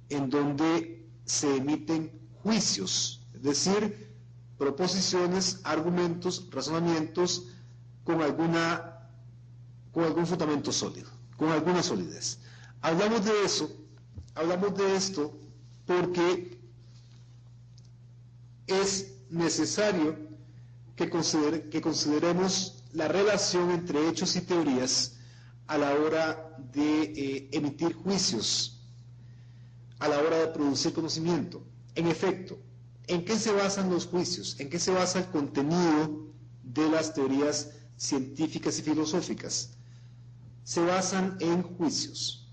en donde se emiten juicios, es decir, proposiciones, argumentos, razonamientos con algún fundamento sólido, con alguna solidez. Hablamos de esto porque es necesario que consideremos la relación entre hechos y teorías a la hora de emitir juicios, a la hora de producir conocimiento. En efecto, ¿en qué se basan los juicios? ¿En qué se basa el contenido de las teorías científicas y filosóficas? Se basan en juicios,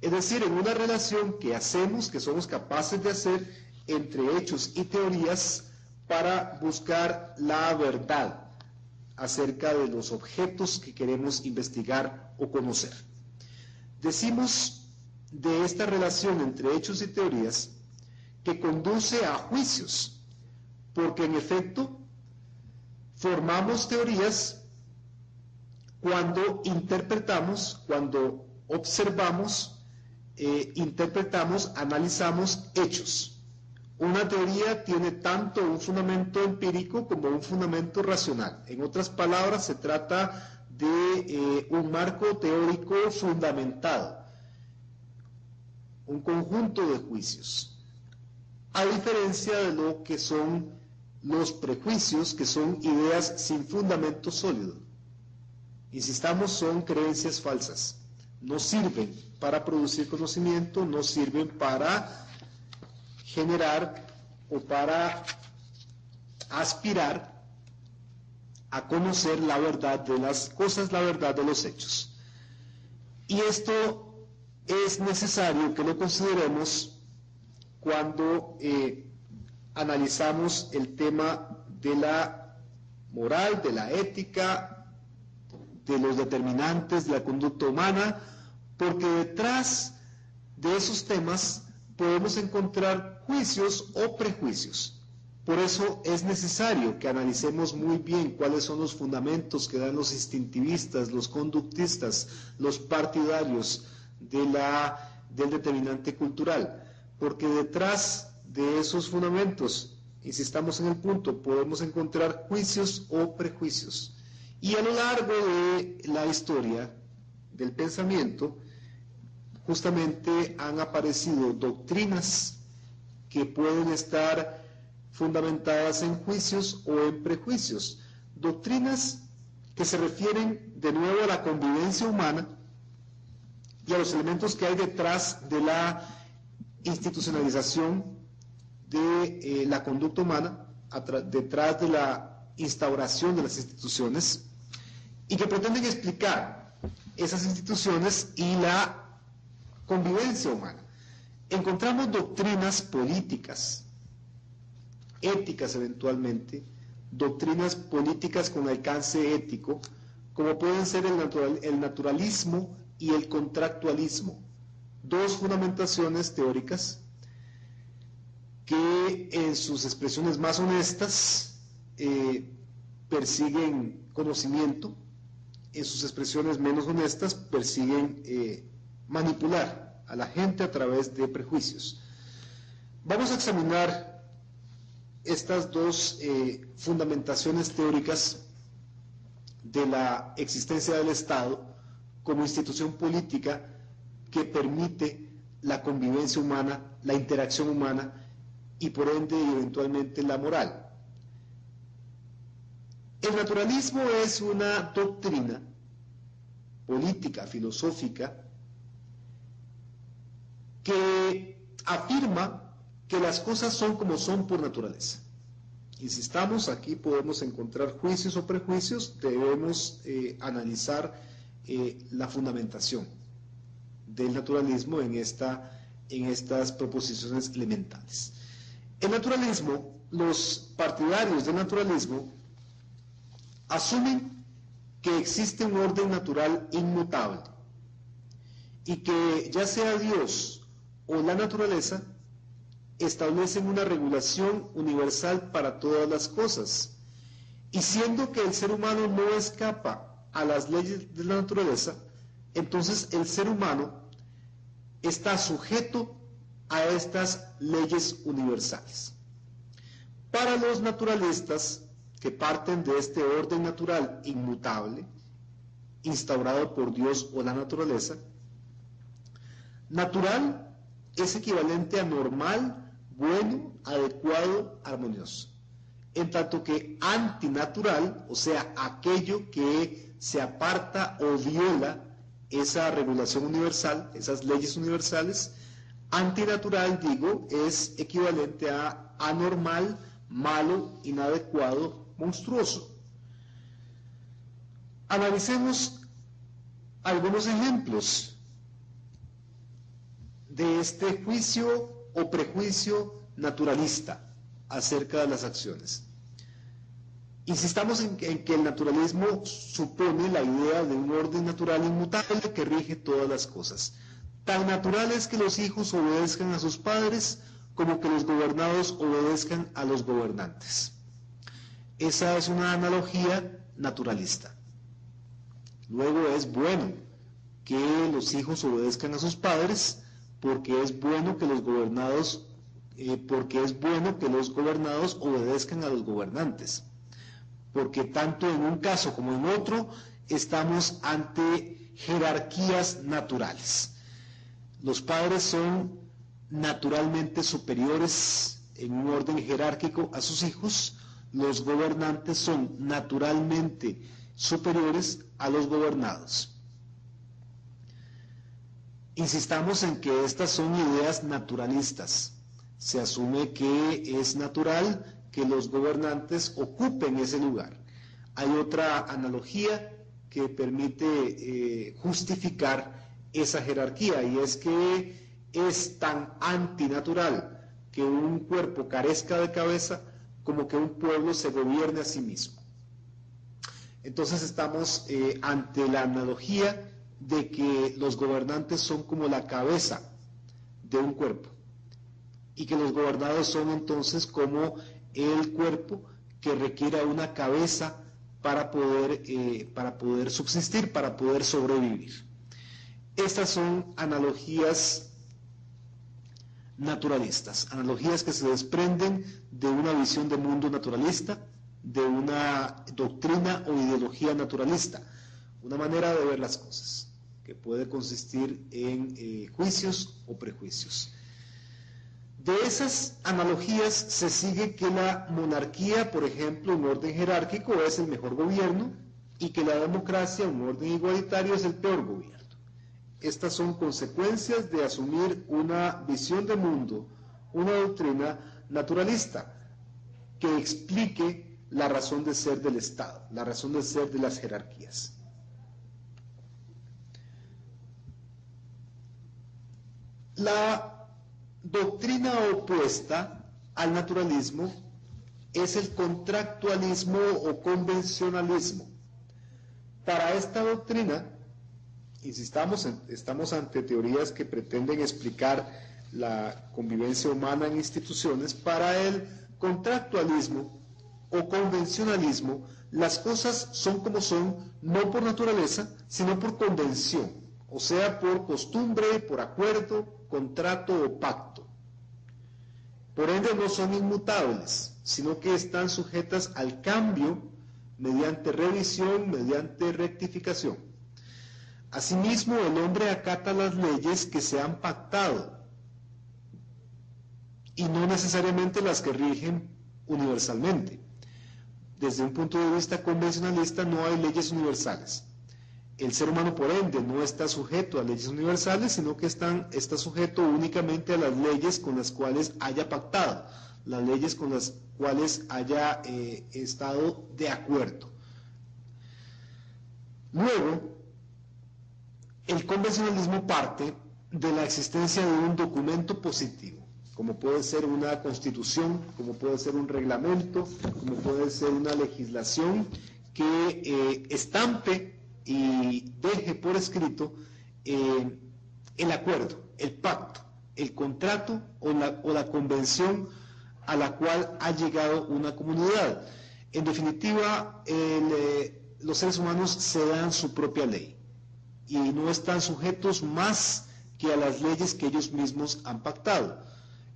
es decir, en una relación que hacemos, que somos capaces de hacer entre hechos y teorías para buscar la verdad acerca de los objetos que queremos investigar o conocer. Decimos de esta relación entre hechos y teorías que conduce a juicios, porque en efecto formamos teorías cuando interpretamos, cuando observamos, interpretamos, analizamos hechos. Una teoría tiene tanto un fundamento empírico como un fundamento racional. En otras palabras, se trata de un marco teórico fundamentado, un conjunto de juicios, a diferencia de lo que son los prejuicios, que son ideas sin fundamento sólido. Insistamos, son creencias falsas. No sirven para producir conocimiento, no sirven para generar o para aspirar a conocer la verdad de las cosas, la verdad de los hechos. Y esto es necesario que lo consideremos cuando analizamos el tema de la moral, de la ética, de los determinantes de la conducta humana, porque detrás de esos temas podemos encontrar juicios o prejuicios. Por eso es necesario que analicemos muy bien cuáles son los fundamentos que dan los instintivistas, los conductistas, los partidarios del determinante cultural, porque detrás de esos fundamentos, insistamos en el punto, podemos encontrar juicios o prejuicios. Y a lo largo de la historia del pensamiento, justamente han aparecido doctrinas que pueden estar fundamentadas en juicios o en prejuicios. Doctrinas que se refieren de nuevo a la convivencia humana y a los elementos que hay detrás de la institucionalización de la conducta humana, detrás de la instauración de las instituciones, y que pretenden explicar esas instituciones y la convivencia humana. Encontramos doctrinas políticas, éticas eventualmente, doctrinas políticas con alcance ético, como pueden ser el naturalismo y el contractualismo, dos fundamentaciones teóricas que en sus expresiones más honestas persiguen conocimiento, en sus expresiones menos honestas persiguen manipular a la gente a través de prejuicios. Vamos a examinar estas dos fundamentaciones teóricas de la existencia del Estado como institución política que permite la convivencia humana, la interacción humana y por ende y eventualmente la moral. El naturalismo es una doctrina política, filosófica, que afirma que las cosas son como son por naturaleza. Insistamos, aquí podemos encontrar juicios o prejuicios, debemos analizar la fundamentación del naturalismo en estas proposiciones elementales. El naturalismo, los partidarios del naturalismo asumen que existe un orden natural inmutable y que ya sea Dios o la naturaleza establecen una regulación universal para todas las cosas, y siendo que el ser humano no escapa a las leyes de la naturaleza, entonces el ser humano está sujeto a estas leyes universales. Para los naturalistas, que parten de este orden natural inmutable, instaurado por Dios o la naturaleza, natural es equivalente a normal, bueno, adecuado, armonioso. En tanto que antinatural, o sea, aquello que se aparta o viola esa regulación universal, esas leyes universales, antinatural, digo, es equivalente a anormal, malo, inadecuado, monstruoso. Analicemos algunos ejemplos de este juicio o prejuicio naturalista acerca de las acciones. Insistamos en que el naturalismo supone la idea de un orden natural inmutable que rige todas las cosas. Tan natural es que los hijos obedezcan a sus padres como que los gobernados obedezcan a los gobernantes. Esa es una analogía naturalista. Luego es bueno que los hijos obedezcan a sus padres porque es bueno que los gobernados obedezcan a los gobernantes. Porque tanto en un caso como en otro estamos ante jerarquías naturales. Los padres son naturalmente superiores en un orden jerárquico a sus hijos, los gobernantes son naturalmente superiores a los gobernados. Insistamos en que estas son ideas naturalistas. Se asume que es natural que los gobernantes ocupen ese lugar. Hay otra analogía que permite justificar esa jerarquía, y es que es tan antinatural que un cuerpo carezca de cabeza como que un pueblo se gobierne a sí mismo. Entonces estamos ante la analogía de que los gobernantes son como la cabeza de un cuerpo y que los gobernados son entonces como el cuerpo que requiere una cabeza para poder subsistir, para poder sobrevivir. Estas son analogías naturalistas, analogías que se desprenden de una visión de mundo naturalista, de una doctrina o ideología naturalista, una manera de ver las cosas, que puede consistir en juicios o prejuicios. De esas analogías se sigue que la monarquía, por ejemplo, en orden jerárquico, es el mejor gobierno y que la democracia, en orden igualitario, es el peor gobierno. Estas son consecuencias de asumir una visión de mundo, una doctrina naturalista, que explique la razón de ser del Estado, la razón de ser de las jerarquías. La doctrina opuesta al naturalismo es el contractualismo o convencionalismo. Para esta doctrina, estamos ante teorías que pretenden explicar la convivencia humana en instituciones. Para el contractualismo o convencionalismo, las cosas son como son, no por naturaleza, sino por convención, o sea, por costumbre, por acuerdo, contrato o pacto. Por ende, no son inmutables, sino que están sujetas al cambio mediante revisión, mediante rectificación. Asimismo, el hombre acata las leyes que se han pactado y no necesariamente las que rigen universalmente. Desde un punto de vista convencionalista no hay leyes universales. El ser humano, por ende, no está sujeto a leyes universales, sino que está sujeto únicamente a las leyes con las cuales haya pactado, las leyes con las cuales haya estado de acuerdo. Luego, el convencionalismo parte de la existencia de un documento positivo, como puede ser una constitución, como puede ser un reglamento, como puede ser una legislación que estampe y deje por escrito el acuerdo, el pacto, el contrato o la convención a la cual ha llegado una comunidad. En definitiva, los seres humanos se dan su propia ley y no están sujetos más que a las leyes que ellos mismos han pactado.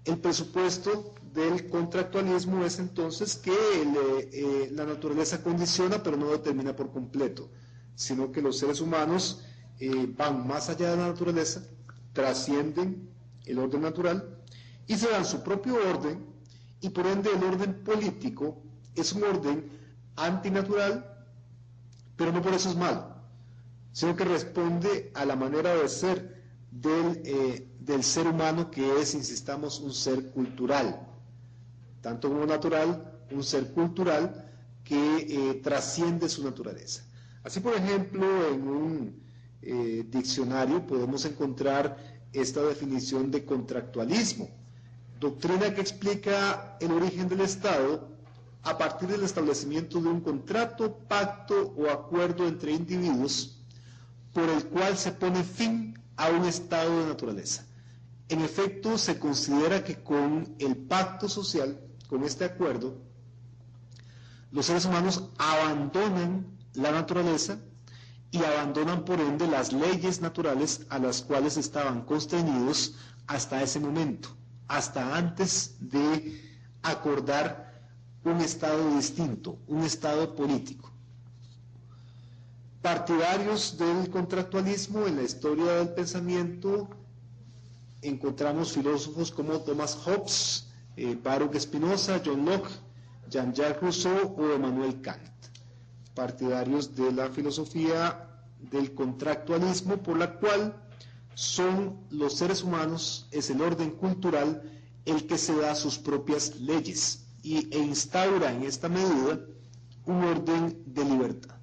El presupuesto del contractualismo es entonces que la naturaleza condiciona, pero no determina por completo, sino que los seres humanos van más allá de la naturaleza, trascienden el orden natural y se dan su propio orden, y por ende el orden político es un orden antinatural, pero no por eso es malo, sino que responde a la manera de ser del ser humano, que es, insistamos, un ser cultural, tanto como natural, un ser cultural que trasciende su naturaleza. Así, por ejemplo, en un diccionario podemos encontrar esta definición de contractualismo: doctrina que explica el origen del Estado a partir del establecimiento de un contrato, pacto o acuerdo entre individuos por el cual se pone fin a un estado de naturaleza. En efecto, se considera que con el pacto social, con este acuerdo, los seres humanos abandonan la naturaleza y abandonan por ende las leyes naturales a las cuales estaban constreñidos hasta ese momento, hasta antes de acordar un estado distinto, un estado político. Partidarios del contractualismo en la historia del pensamiento encontramos filósofos como Thomas Hobbes, Baruch Spinoza, John Locke, Jean-Jacques Rousseau o Emmanuel Kant. Partidarios de la filosofía del contractualismo, por la cual son los seres humanos, es el orden cultural el que se da sus propias leyes e instaura en esta medida un orden de libertad.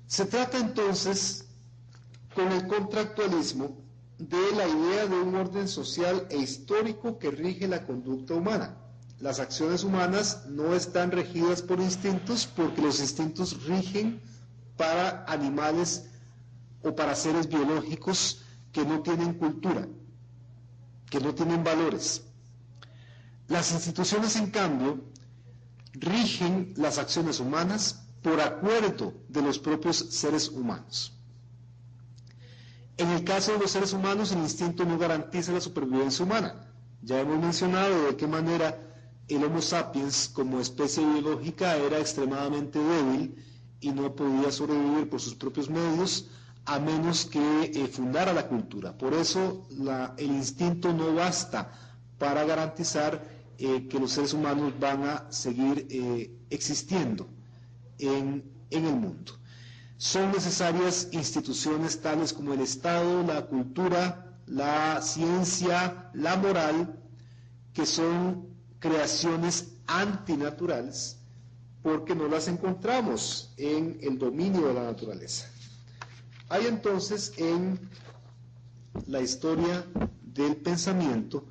Se trata entonces, con el contractualismo, de la idea de un orden social e histórico que rige la conducta humana. Las acciones humanas no están regidas por instintos, porque los instintos rigen para animales o para seres biológicos que no tienen cultura, que no tienen valores. Las instituciones, en cambio, rigen las acciones humanas por acuerdo de los propios seres humanos. En el caso de los seres humanos, el instinto no garantiza la supervivencia humana. Ya hemos mencionado de qué manera el Homo sapiens, como especie biológica, era extremadamente débil y no podía sobrevivir por sus propios medios, a menos que fundara la cultura. Por eso el instinto no basta para garantizar que los seres humanos van a seguir existiendo en el mundo. Son necesarias instituciones tales como el Estado, la cultura, la ciencia, la moral, que son creaciones antinaturales, porque no las encontramos en el dominio de la naturaleza. Hay entonces en la historia del pensamiento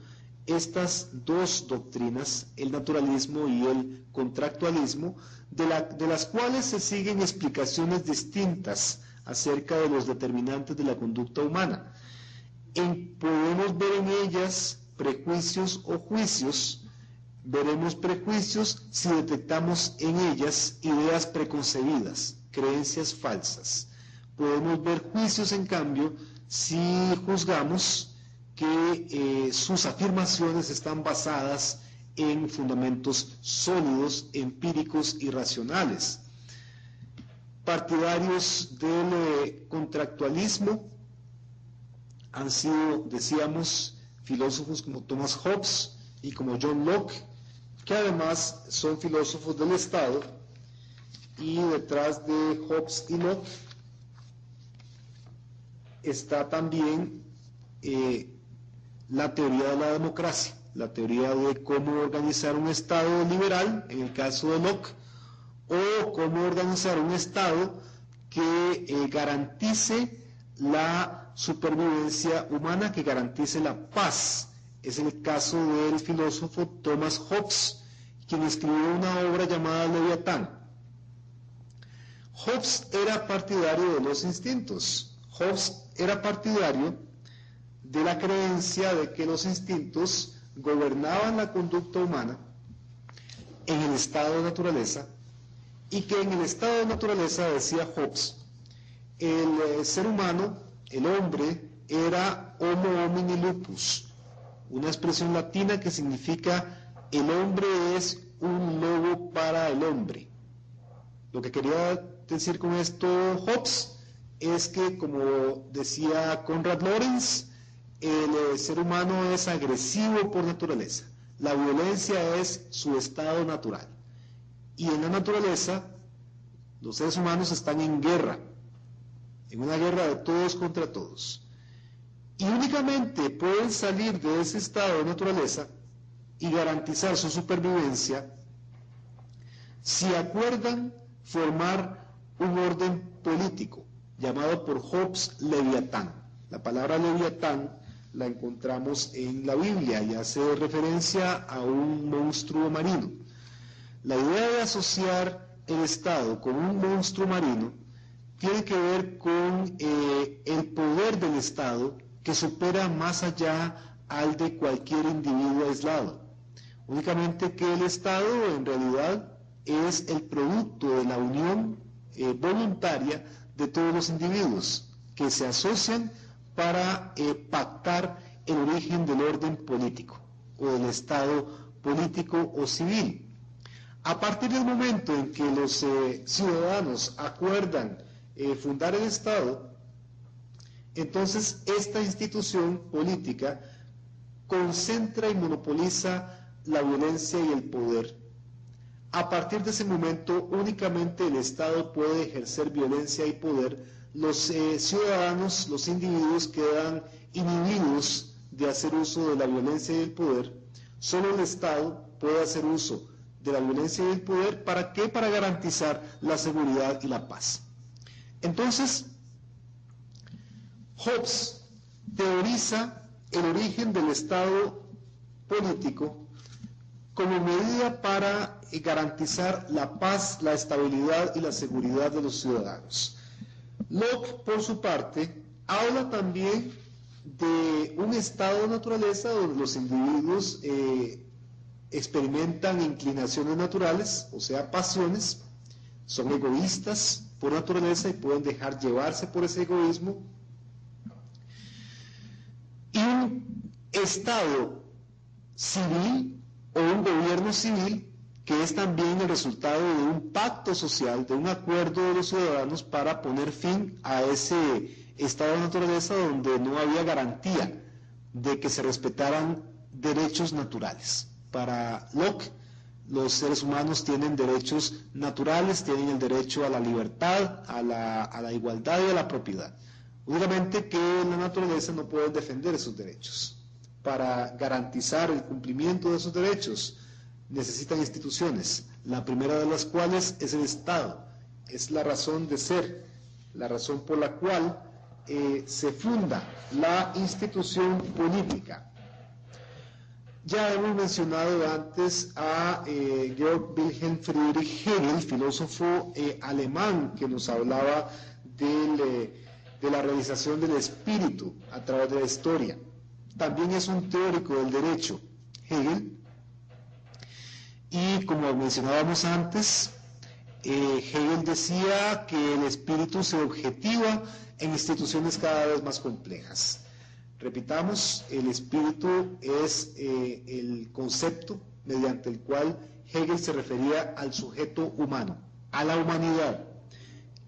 estas dos doctrinas, el naturalismo y el contractualismo, de las cuales se siguen explicaciones distintas acerca de los determinantes de la conducta humana. Podemos ver en ellas prejuicios o juicios. Veremos prejuicios si detectamos en ellas ideas preconcebidas, creencias falsas. Podemos ver juicios, en cambio, si juzgamos que sus afirmaciones están basadas en fundamentos sólidos, empíricos y racionales. Partidarios del contractualismo han sido, decíamos, filósofos como Thomas Hobbes y como John Locke, que además son filósofos del Estado, y detrás de Hobbes y Locke está también la teoría de la democracia, la teoría de cómo organizar un Estado liberal, en el caso de Locke, o cómo organizar un Estado que garantice la supervivencia humana, que garantice la paz. Es el caso del filósofo Thomas Hobbes, quien escribió una obra llamada Leviatán. Hobbes era partidario de los instintos. Hobbes era partidario de la creencia de que los instintos gobernaban la conducta humana en el estado de naturaleza, y que en el estado de naturaleza, decía Hobbes, el ser humano el hombre era homo homini lupus, una expresión latina que significa el hombre es un lobo para el hombre. Lo que quería decir con esto Hobbes es que, como decía Konrad Lorenz, el ser humano es agresivo por naturaleza. La violencia es su estado natural. Y en la naturaleza, los seres humanos están en guerra, en una guerra de todos contra todos. Y únicamente pueden salir de ese estado de naturaleza y garantizar su supervivencia si acuerdan formar un orden político, llamado por Hobbes Leviatán. La palabra Leviatán la encontramos en la Biblia y hace referencia a un monstruo marino. La idea de asociar el Estado con un monstruo marino tiene que ver con el poder del Estado que supera más allá al de cualquier individuo aislado. Únicamente que el Estado en realidad es el producto de la unión voluntaria de todos los individuos que se asocian para pactar el origen del orden político o del Estado político o civil. A partir del momento en que los ciudadanos acuerdan fundar el Estado, entonces esta institución política concentra y monopoliza la violencia y el poder. A partir de ese momento, únicamente el Estado puede ejercer violencia y poder. Los ciudadanos, los individuos quedan inhibidos de hacer uso de la violencia y el poder. Solo el Estado puede hacer uso de la violencia y el poder. ¿Para qué? Para garantizar la seguridad y la paz. Entonces, Hobbes teoriza el origen del Estado político como medida para garantizar la paz, la estabilidad y la seguridad de los ciudadanos. Locke, por su parte, habla también de un estado de naturaleza donde los individuos experimentan inclinaciones naturales, o sea, pasiones, son egoístas por naturaleza y pueden dejar llevarse por ese egoísmo. Y un estado civil o un gobierno civil que es también el resultado de un pacto social, de un acuerdo de los ciudadanos para poner fin a ese estado de naturaleza donde no había garantía de que se respetaran derechos naturales. Para Locke, los seres humanos tienen derechos naturales, tienen el derecho a la libertad, a la igualdad y a la propiedad. Únicamente que en la naturaleza no pueden defender esos derechos. Para garantizar el cumplimiento de esos derechos necesitan instituciones, la primera de las cuales es el Estado. Es la razón de ser, la razón por la cual se funda la institución política. Ya hemos mencionado antes a Georg Wilhelm Friedrich Hegel, filósofo alemán, que nos hablaba de la realización del espíritu a través de la historia. También es un teórico del derecho, Hegel, y como mencionábamos antes, Hegel decía que el espíritu se objetiva en instituciones cada vez más complejas. Repitamos, el espíritu es el concepto mediante el cual Hegel se refería al sujeto humano, a la humanidad,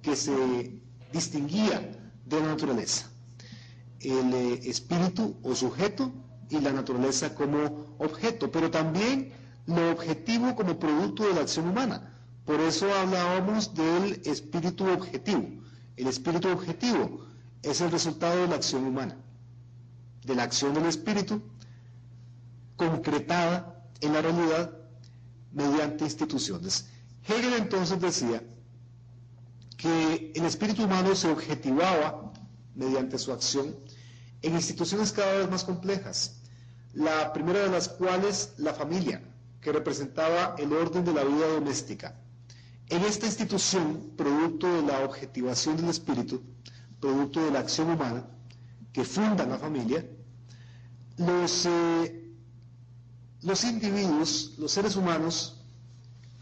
que se distinguía de la naturaleza. El espíritu o sujeto y la naturaleza como objeto, pero también lo objetivo como producto de la acción humana. Por eso hablábamos del espíritu objetivo. El espíritu objetivo es el resultado de la acción humana, de la acción del espíritu concretada en la realidad mediante instituciones. Hegel entonces decía que el espíritu humano se objetivaba mediante su acción en instituciones cada vez más complejas, la primera de las cuales la familia, que representaba el orden de la vida doméstica. En esta institución, producto de la objetivación del espíritu, producto de la acción humana, que funda la familia, los individuos, los seres humanos,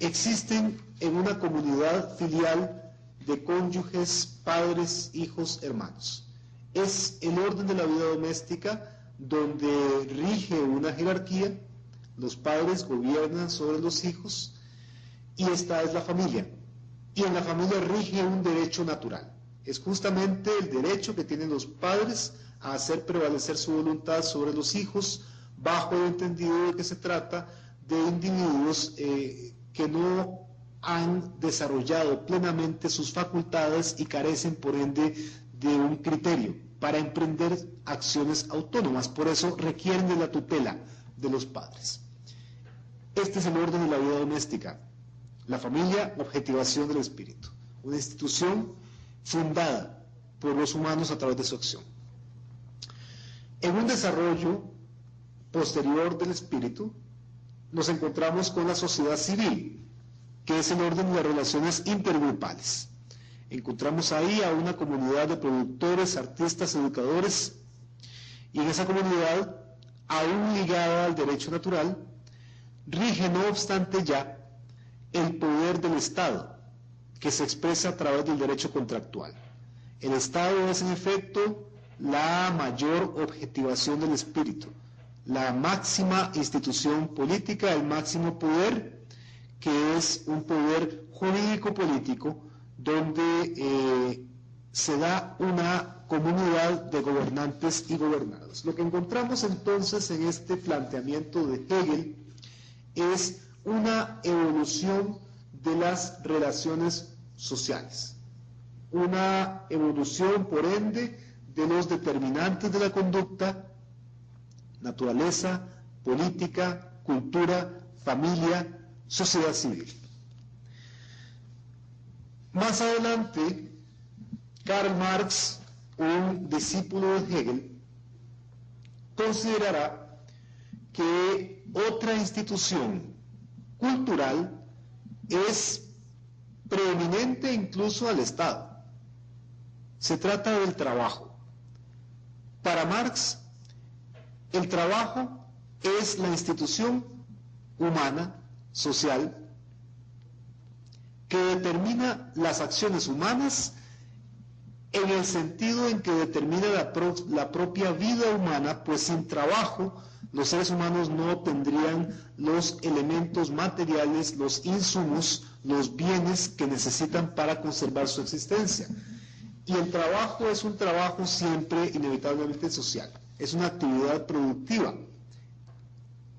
existen en una comunidad filial de cónyuges, padres, hijos, hermanos. Es el orden de la vida doméstica donde rige una jerarquía, los padres gobiernan sobre los hijos y esta es la familia. Y en la familia rige un derecho natural. Es justamente el derecho que tienen los padres a hacer prevalecer su voluntad sobre los hijos, bajo el entendido de que se trata de individuos que no han desarrollado plenamente sus facultades y carecen por ende de un criterio para emprender acciones autónomas, por eso requieren de la tutela de los padres. Este es el orden de la vida doméstica. La familia, objetivación del espíritu, una institución fundada por los humanos a través de su acción. En un desarrollo posterior del espíritu, nos encontramos con la sociedad civil, que es el orden de las relaciones intergrupales. Encontramos ahí a una comunidad de productores, artistas, educadores, y en esa comunidad, aún ligada al derecho natural, rige no obstante ya el poder del Estado, que se expresa a través del derecho contractual. El Estado es en efecto la mayor objetivación del espíritu, la máxima institución política, el máximo poder, que es un poder jurídico-político, donde se da una comunidad de gobernantes y gobernados. Lo que encontramos entonces en este planteamiento de Hegel es una evolución de las relaciones sociales, una evolución, por ende, de los determinantes de la conducta: naturaleza, política, cultura, familia, sociedad civil. Más adelante, Karl Marx, un discípulo de Hegel, considerará que otra institución cultural es preeminente incluso al Estado. Se trata del trabajo. Para Marx, el trabajo es la institución humana, social, que determina las acciones humanas en el sentido en que determina la propia vida humana, pues sin trabajo los seres humanos no tendrían los elementos materiales, los insumos, los bienes que necesitan para conservar su existencia. Y el trabajo es un trabajo siempre inevitablemente social, es una actividad productiva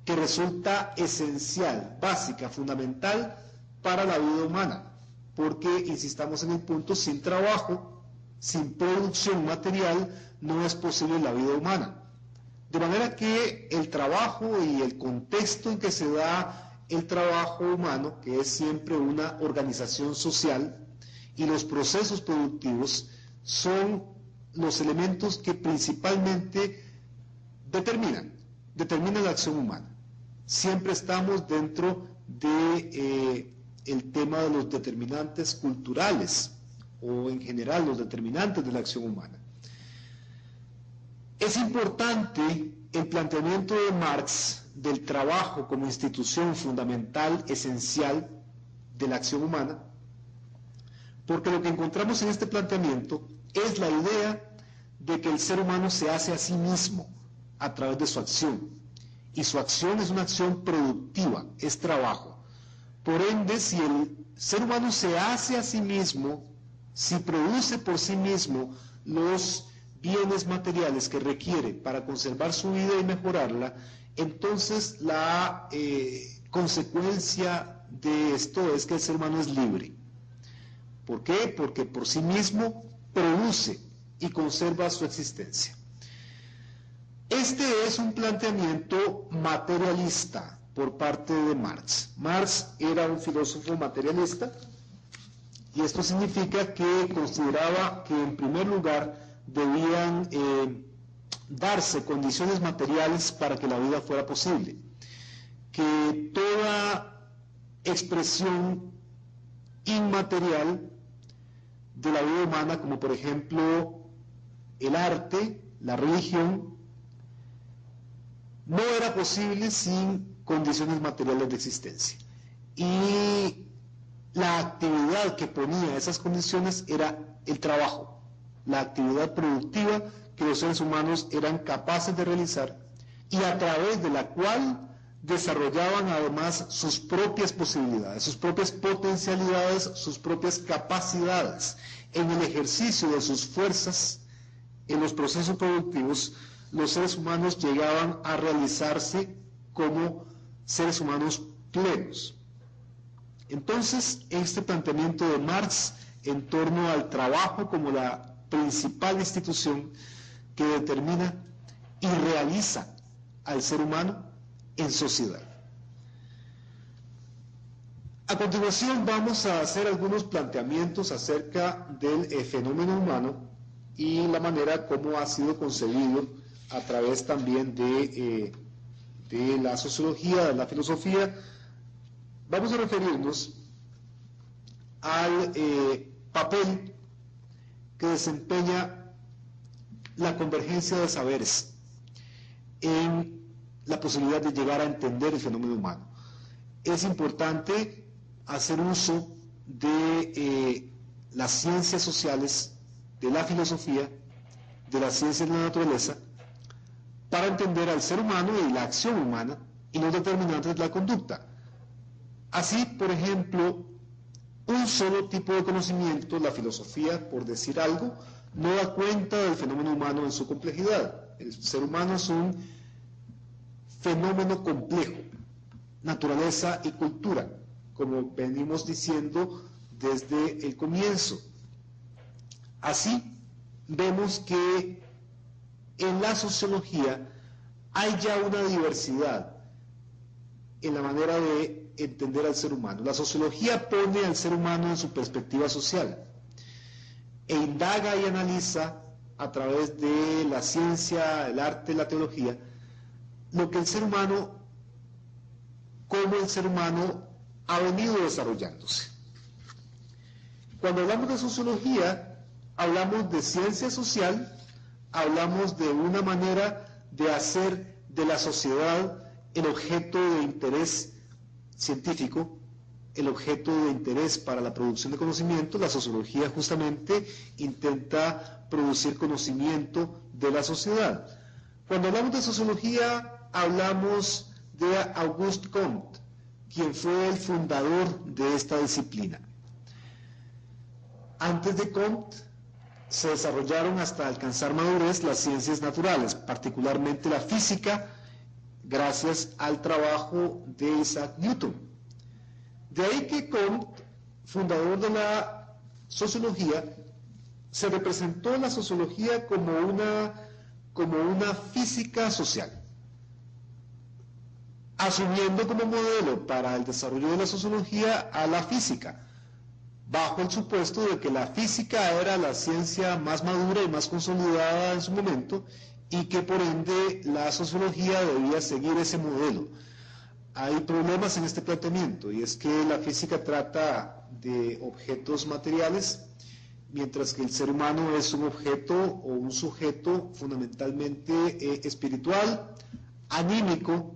que resulta esencial, básica, fundamental para la vida humana, porque, insistamos en el punto, sin trabajo, sin producción material, no es posible la vida humana. De manera que el trabajo y el contexto en que se da el trabajo humano, que es siempre una organización social, y los procesos productivos son los elementos que principalmente determinan la acción humana. Siempre estamos dentro de el tema de los determinantes culturales, o en general los determinantes de la acción humana. Es importante el planteamiento de Marx del trabajo como institución fundamental, esencial de la acción humana, porque lo que encontramos en este planteamiento es la idea de que el ser humano se hace a sí mismo a través de su acción, y su acción es una acción productiva, es trabajo. Por ende, si el ser humano se hace a sí mismo, si produce por sí mismo los bienes materiales que requiere para conservar su vida y mejorarla, entonces la consecuencia de esto es que el ser humano es libre. ¿Por qué? Porque por sí mismo produce y conserva su existencia. Este es un planteamiento materialista por parte de Marx. Marx era un filósofo materialista, y esto significa que consideraba que en primer lugar debían darse condiciones materiales para que la vida fuera posible, que toda expresión inmaterial de la vida humana, como por ejemplo el arte, la religión, no era posible sin condiciones materiales de existencia. Y la actividad que ponía esas condiciones era el trabajo, la actividad productiva que los seres humanos eran capaces de realizar y a través de la cual desarrollaban además sus propias posibilidades, sus propias potencialidades, sus propias capacidades. En el ejercicio de sus fuerzas, en los procesos productivos, los seres humanos llegaban a realizarse como seres humanos plenos. Entonces, este planteamiento de Marx en torno al trabajo como la principal institución que determina y realiza al ser humano en sociedad. A continuación vamos a hacer algunos planteamientos acerca del fenómeno humano y la manera como ha sido concebido a través también de la sociología, de la filosofía. Vamos a referirnos al papel que desempeña la convergencia de saberes en la posibilidad de llegar a entender el fenómeno humano. Es importante hacer uso de las ciencias sociales, de la filosofía, de las ciencias de la naturaleza, para entender al ser humano y la acción humana y los determinantes de la conducta. Así, por ejemplo, un solo tipo de conocimiento, la filosofía, por decir algo, no da cuenta del fenómeno humano en su complejidad. El ser humano es un fenómeno complejo, naturaleza y cultura, como venimos diciendo desde el comienzo. Así, vemos que en la sociología hay ya una diversidad en la manera de entender al ser humano. La sociología pone al ser humano en su perspectiva social e indaga y analiza a través de la ciencia, el arte, la teología, lo que el ser humano, cómo el ser humano ha venido desarrollándose. Cuando hablamos de sociología, hablamos de ciencia social, hablamos de una manera de hacer de la sociedad el objeto de interés científico, el objeto de interés para la producción de conocimiento. La sociología justamente intenta producir conocimiento de la sociedad. Cuando hablamos de sociología, hablamos de Auguste Comte, quien fue el fundador de esta disciplina. Antes de Comte, se desarrollaron hasta alcanzar madurez las ciencias naturales, particularmente la física, gracias al trabajo de Isaac Newton. De ahí que Comte, fundador de la sociología, se representó la sociología como una física social, asumiendo como modelo para el desarrollo de la sociología a la física, bajo el supuesto de que la física era la ciencia más madura y más consolidada en su momento, y que por ende la sociología debía seguir ese modelo. Hay problemas en este planteamiento, y es que la física trata de objetos materiales, mientras que el ser humano es un objeto o un sujeto fundamentalmente espiritual, anímico,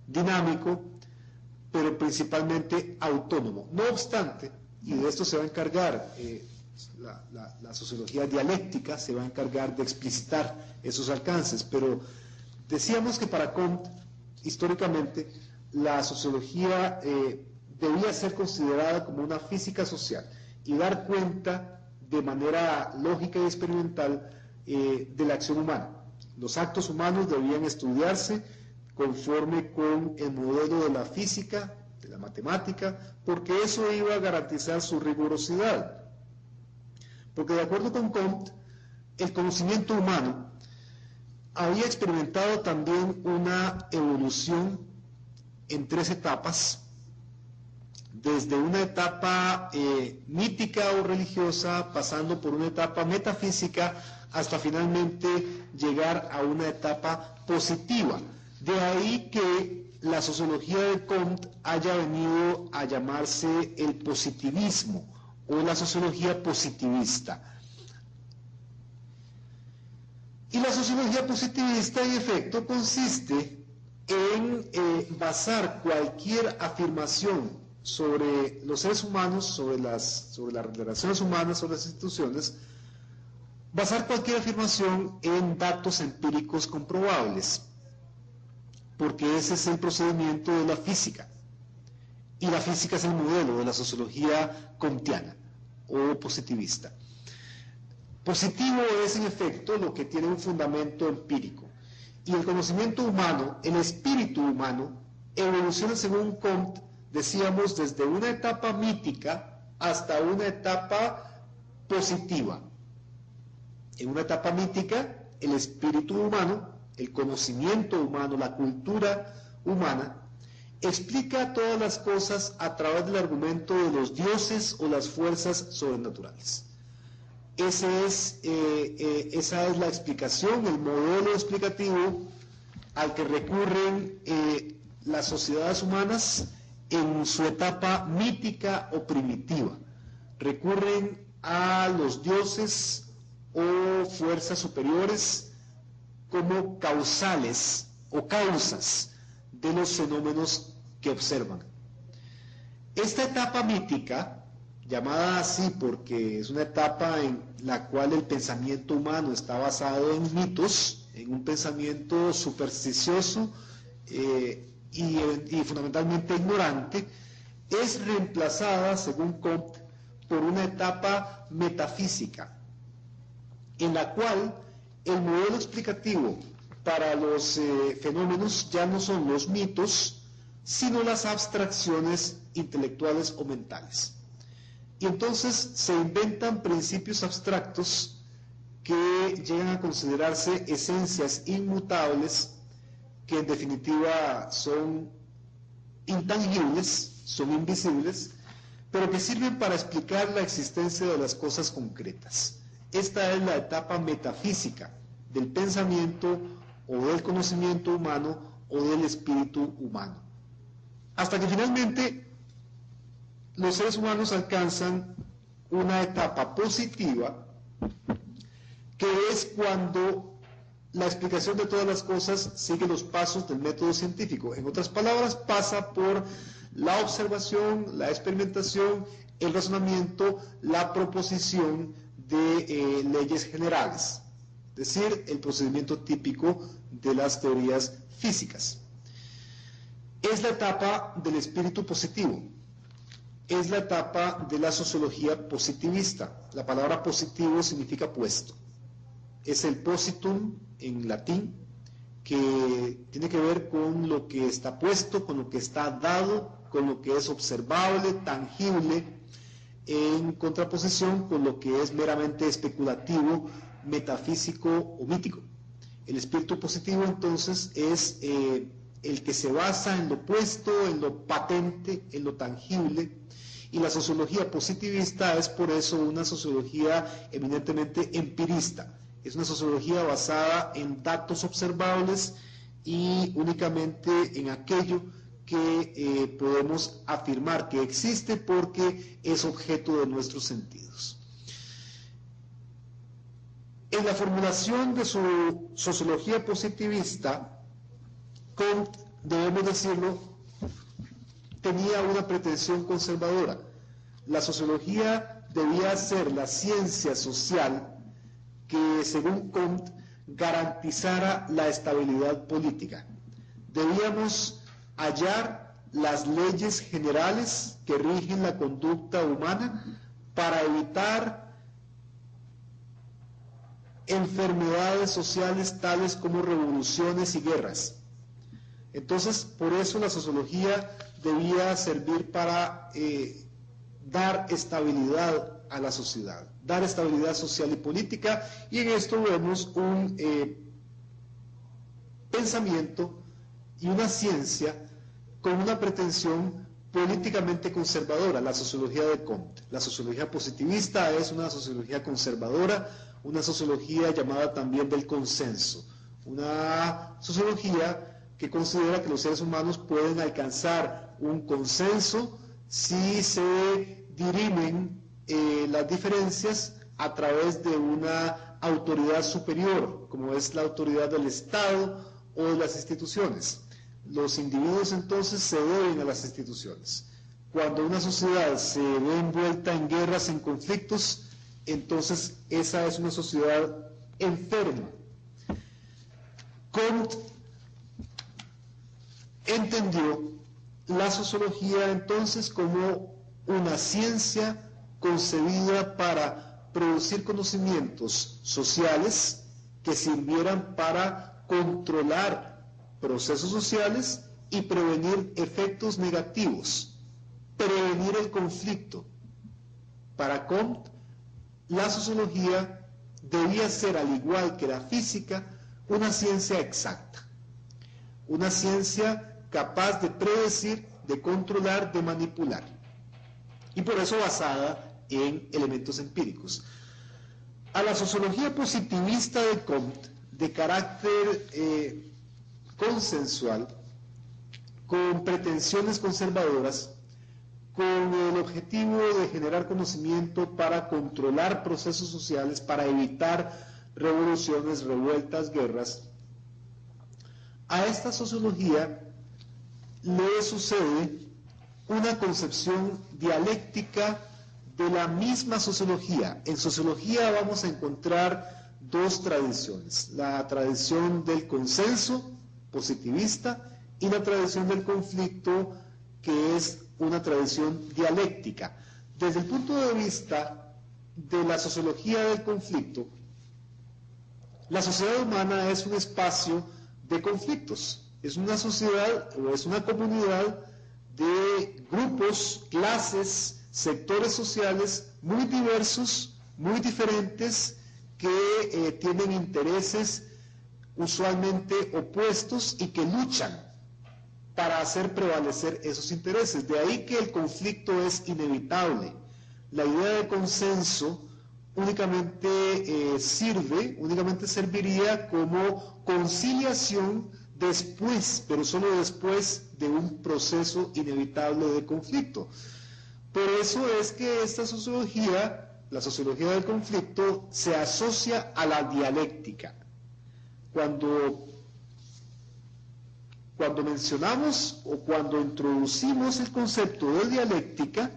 dinámico, pero principalmente autónomo. No obstante, y de esto se va a encargar la sociología dialéctica, se va a encargar de explicitar esos alcances, pero decíamos que para Comte, históricamente, la sociología debía ser considerada como una física social y dar cuenta de manera lógica y experimental de la acción humana. Los actos humanos debían estudiarse conforme con el modelo de la física, de la matemática, porque eso iba a garantizar su rigurosidad. Porque de acuerdo con Comte, el conocimiento humano había experimentado también una evolución en 3 etapas, desde una etapa mítica o religiosa, pasando por una etapa metafísica, hasta finalmente llegar a una etapa positiva. De ahí que la sociología de Comte haya venido a llamarse el positivismo o la sociología positivista. Y la sociología positivista, en efecto, consiste en basar cualquier afirmación sobre los seres humanos, sobre las relaciones humanas, sobre las instituciones, Basar cualquier afirmación en datos empíricos comprobables, porque ese es el procedimiento de la física. Y la física es el modelo de la sociología comtiana o positivista. Positivo es, en efecto, lo que tiene un fundamento empírico. Y el conocimiento humano, el espíritu humano, evoluciona según Comte, decíamos, desde una etapa mítica hasta una etapa positiva. En una etapa mítica, el espíritu humano, el conocimiento humano, la cultura humana, explica todas las cosas a través del argumento de los dioses o las fuerzas sobrenaturales. Esa es la explicación, el modelo explicativo al que recurren las sociedades humanas en su etapa mítica o primitiva. Recurren a los dioses o fuerzas superiores como causales o causas de los fenómenos que observan. Esta etapa mítica, llamada así porque es una etapa en la cual el pensamiento humano está basado en mitos, en un pensamiento supersticioso y fundamentalmente ignorante, es reemplazada, según Comte, por una etapa metafísica, en la cual el modelo explicativo para los fenómenos ya no son los mitos, sino las abstracciones intelectuales o mentales. Y entonces se inventan principios abstractos que llegan a considerarse esencias inmutables, que en definitiva son intangibles, son invisibles, pero que sirven para explicar la existencia de las cosas concretas. Esta es la etapa metafísica del pensamiento o del conocimiento humano o del espíritu humano. Hasta que finalmente los seres humanos alcanzan una etapa positiva, que es cuando la explicación de todas las cosas sigue los pasos del método científico. En otras palabras, pasa por la observación, la experimentación, el razonamiento, la proposición de leyes generales, es decir, el procedimiento típico de las teorías físicas. Es la etapa del espíritu positivo, es la etapa de la sociología positivista. La palabra positivo significa puesto. Es el positum en latín, que tiene que ver con lo que está puesto, con lo que está dado, con lo que es observable, tangible, en contraposición con lo que es meramente especulativo, metafísico o mítico. El espíritu positivo entonces es el que se basa en lo puesto, en lo patente, en lo tangible, y la sociología positivista es por eso una sociología eminentemente empirista. Es una sociología basada en datos observables y únicamente en aquello que podemos afirmar que existe porque es objeto de nuestros sentidos. En la formulación de su sociología positivista, Comte, debemos decirlo, tenía una pretensión conservadora. La sociología debía ser la ciencia social que, según Comte, garantizara la estabilidad política. Debíamos hallar las leyes generales que rigen la conducta humana para evitar enfermedades sociales tales como revoluciones y guerras. Entonces, por eso la sociología debía servir para dar estabilidad a la sociedad, dar estabilidad social y política, y en esto vemos un pensamiento y una ciencia con una pretensión políticamente conservadora, la sociología de Comte. La sociología positivista es una sociología conservadora, una sociología llamada también del consenso, una sociología que considera que los seres humanos pueden alcanzar un consenso si se dirimen las diferencias a través de una autoridad superior, como es la autoridad del Estado o de las instituciones. Los individuos entonces se deben a las instituciones. Cuando una sociedad se ve envuelta en guerras, en conflictos, entonces esa es una sociedad enferma. Comte entendió la sociología entonces como una ciencia concebida para producir conocimientos sociales que sirvieran para controlar procesos sociales y prevenir efectos negativos, prevenir el conflicto. Para Comte, la sociología debía ser, al igual que la física, una ciencia exacta, una ciencia capaz de predecir, de controlar, de manipular, y por eso basada en elementos empíricos. A la sociología positivista de Comte, de carácter consensual, con pretensiones conservadoras, con el objetivo de generar conocimiento para controlar procesos sociales, para evitar revoluciones, revueltas, guerras, a esta sociología le sucede una concepción dialéctica de la misma sociología. En sociología vamos a encontrar dos tradiciones: la tradición del consenso positivista y la tradición del conflicto, que es una tradición dialéctica. Desde el punto de vista de la sociología del conflicto, la sociedad humana es un espacio de conflictos, es una sociedad o es una comunidad de grupos, clases, sectores sociales muy diversos, muy diferentes, que tienen intereses usualmente opuestos y que luchan para hacer prevalecer esos intereses. De ahí que el conflicto es inevitable. La idea de consenso únicamente serviría como conciliación después, pero solo después de un proceso inevitable de conflicto. Por eso es que esta sociología, la sociología del conflicto, se asocia a la dialéctica. Cuando mencionamos o cuando introducimos el concepto de dialéctica,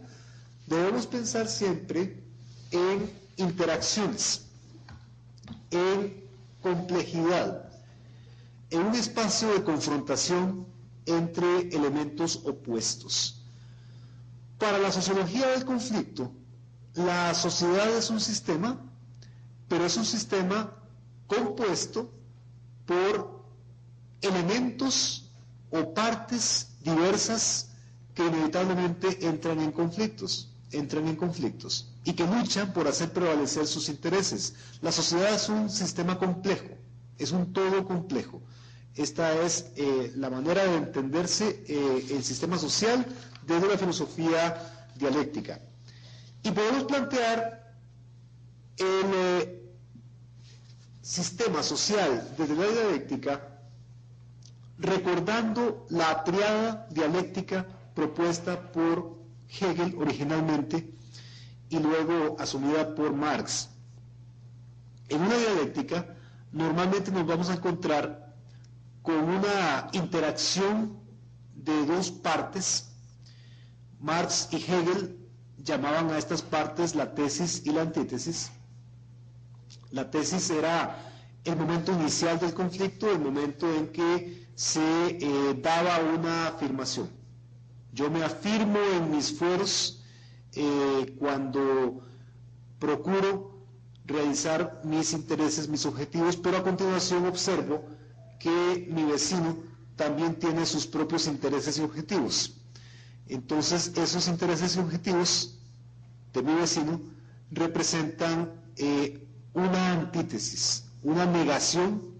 debemos pensar siempre en interacciones, en complejidad, en un espacio de confrontación entre elementos opuestos. Para la sociología del conflicto, la sociedad es un sistema, pero es un sistema compuesto por elementos o partes diversas que inevitablemente entran en conflictos y que luchan por hacer prevalecer sus intereses. La sociedad es un sistema complejo, es un todo complejo. Esta es la manera de entenderse el sistema social desde la filosofía dialéctica. Y podemos plantear el sistema social desde la dialéctica recordando la triada dialéctica propuesta por Hegel originalmente y luego asumida por Marx. En una dialéctica normalmente nos vamos a encontrar con una interacción de dos partes. Marx y Hegel llamaban a estas partes la tesis y la antítesis. La tesis era el momento inicial del conflicto, el momento en que se daba una afirmación. Yo me afirmo en mis fueros cuando procuro realizar mis intereses, mis objetivos, pero a continuación observo que mi vecino también tiene sus propios intereses y objetivos. Entonces, esos intereses y objetivos de mi vecino representan una antítesis, una negación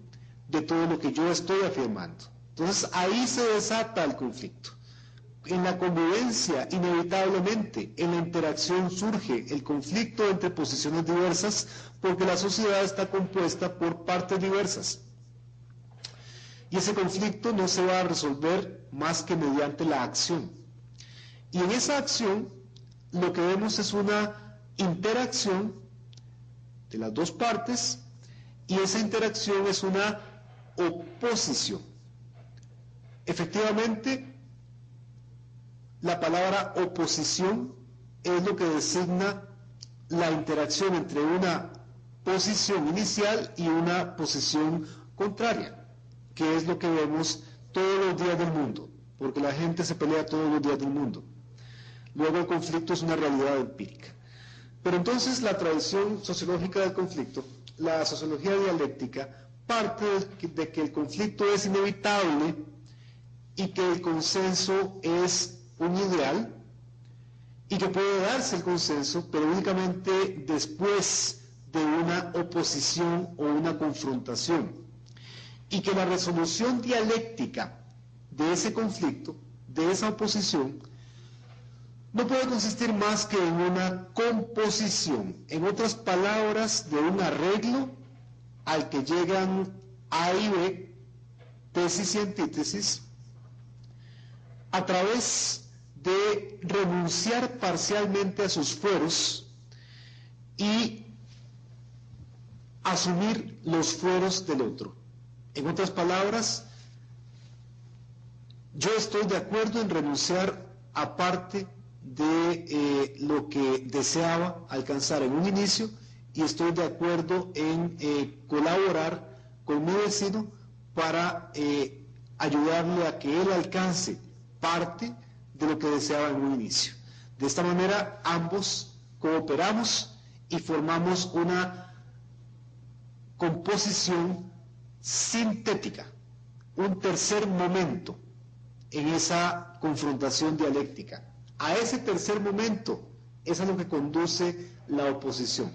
de todo lo que yo estoy afirmando. Entonces, ahí se desata el conflicto. En la convivencia, inevitablemente, en la interacción surge el conflicto entre posiciones diversas, porque la sociedad está compuesta por partes diversas. Y ese conflicto no se va a resolver más que mediante la acción. Y en esa acción, lo que vemos es una interacción de las dos partes, y esa interacción es una oposición. Efectivamente, la palabra oposición es lo que designa la interacción entre una posición inicial y una posición contraria, que es lo que vemos todos los días del mundo, porque la gente se pelea todos los días del mundo. Luego el conflicto es una realidad empírica. Pero entonces la tradición sociológica del conflicto, la sociología dialéctica, parte de que el conflicto es inevitable y que el consenso es un ideal, y que puede darse el consenso, pero únicamente después de una oposición o una confrontación, y que la resolución dialéctica de ese conflicto, de esa oposición, no puede consistir más que en una composición, en otras palabras, de un arreglo al que llegan A y B, tesis y antítesis, a través de renunciar parcialmente a sus fueros y asumir los fueros del otro. En otras palabras, yo estoy de acuerdo en renunciar a parte de lo que deseaba alcanzar en un inicio, y estoy de acuerdo en colaborar con mi vecino para ayudarle a que él alcance parte de lo que deseaba en un inicio. De esta manera ambos cooperamos y formamos una composición sintética, un tercer momento en esa confrontación dialéctica. A ese tercer momento es a lo que conduce la oposición.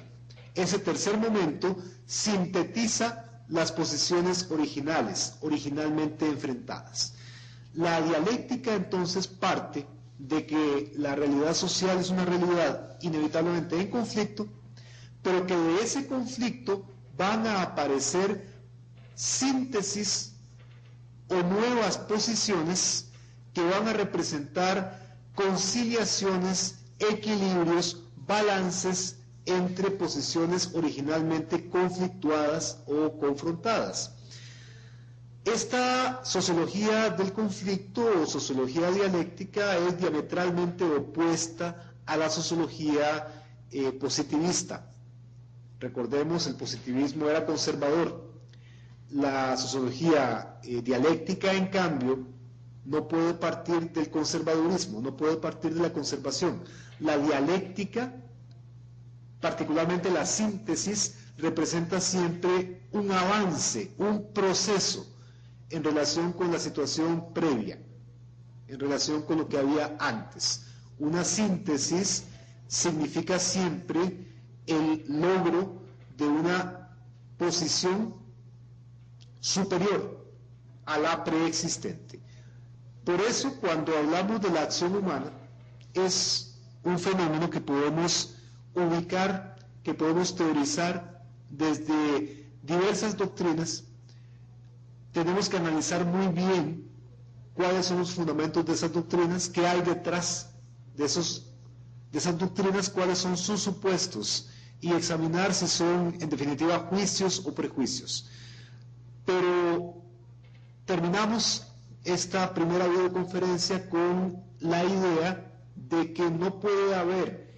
Ese tercer momento sintetiza las posiciones originalmente enfrentadas. La dialéctica entonces parte de que la realidad social es una realidad inevitablemente en conflicto, pero que de ese conflicto van a aparecer síntesis o nuevas posiciones que van a representar conciliaciones, equilibrios, balances entre posiciones originalmente conflictuadas o confrontadas. Esta sociología del conflicto o sociología dialéctica es diametralmente opuesta a la sociología positivista. Recordemos, el positivismo era conservador. La sociología dialéctica, en cambio, no puede partir del conservadurismo, no puede partir de la conservación. La dialéctica, particularmente la síntesis, representa siempre un avance, un proceso en relación con la situación previa, en relación con lo que había antes. Una síntesis significa siempre el logro de una posición superior a la preexistente. Por eso, cuando hablamos de la acción humana, es un fenómeno que podemos ubicar, que podemos teorizar desde diversas doctrinas. Tenemos que analizar muy bien cuáles son los fundamentos de esas doctrinas, qué hay detrás de esas doctrinas, cuáles son sus supuestos, y examinar si son, en definitiva, juicios o prejuicios. Pero terminamos esta primera videoconferencia con la idea de que no puede haber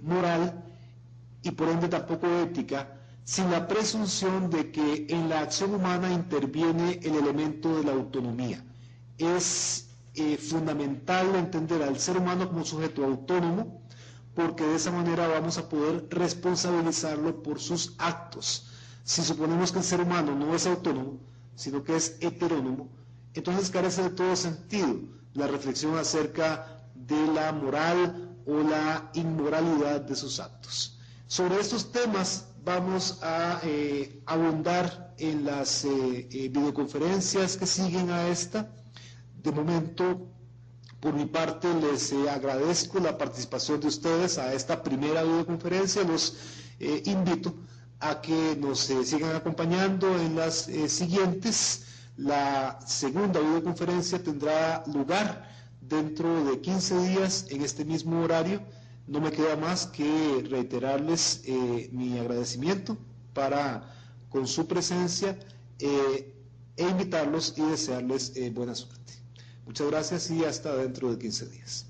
moral y por ende tampoco ética sin la presunción de que en la acción humana interviene el elemento de la autonomía. Es fundamental entender al ser humano como sujeto autónomo, porque de esa manera vamos a poder responsabilizarlo por sus actos. Si suponemos que el ser humano no es autónomo, sino que es heterónomo, entonces carece de todo sentido la reflexión acerca de la moral o la inmoralidad de sus actos. Sobre estos temas vamos a abundar en las videoconferencias que siguen a esta. De momento, por mi parte, les agradezco la participación de ustedes a esta primera videoconferencia. Los invito a que nos sigan acompañando en las siguientes. La segunda videoconferencia tendrá lugar dentro de 15 días en este mismo horario. No me queda más que reiterarles mi agradecimiento con su presencia e invitarlos y desearles buena suerte. Muchas gracias y hasta dentro de 15 días.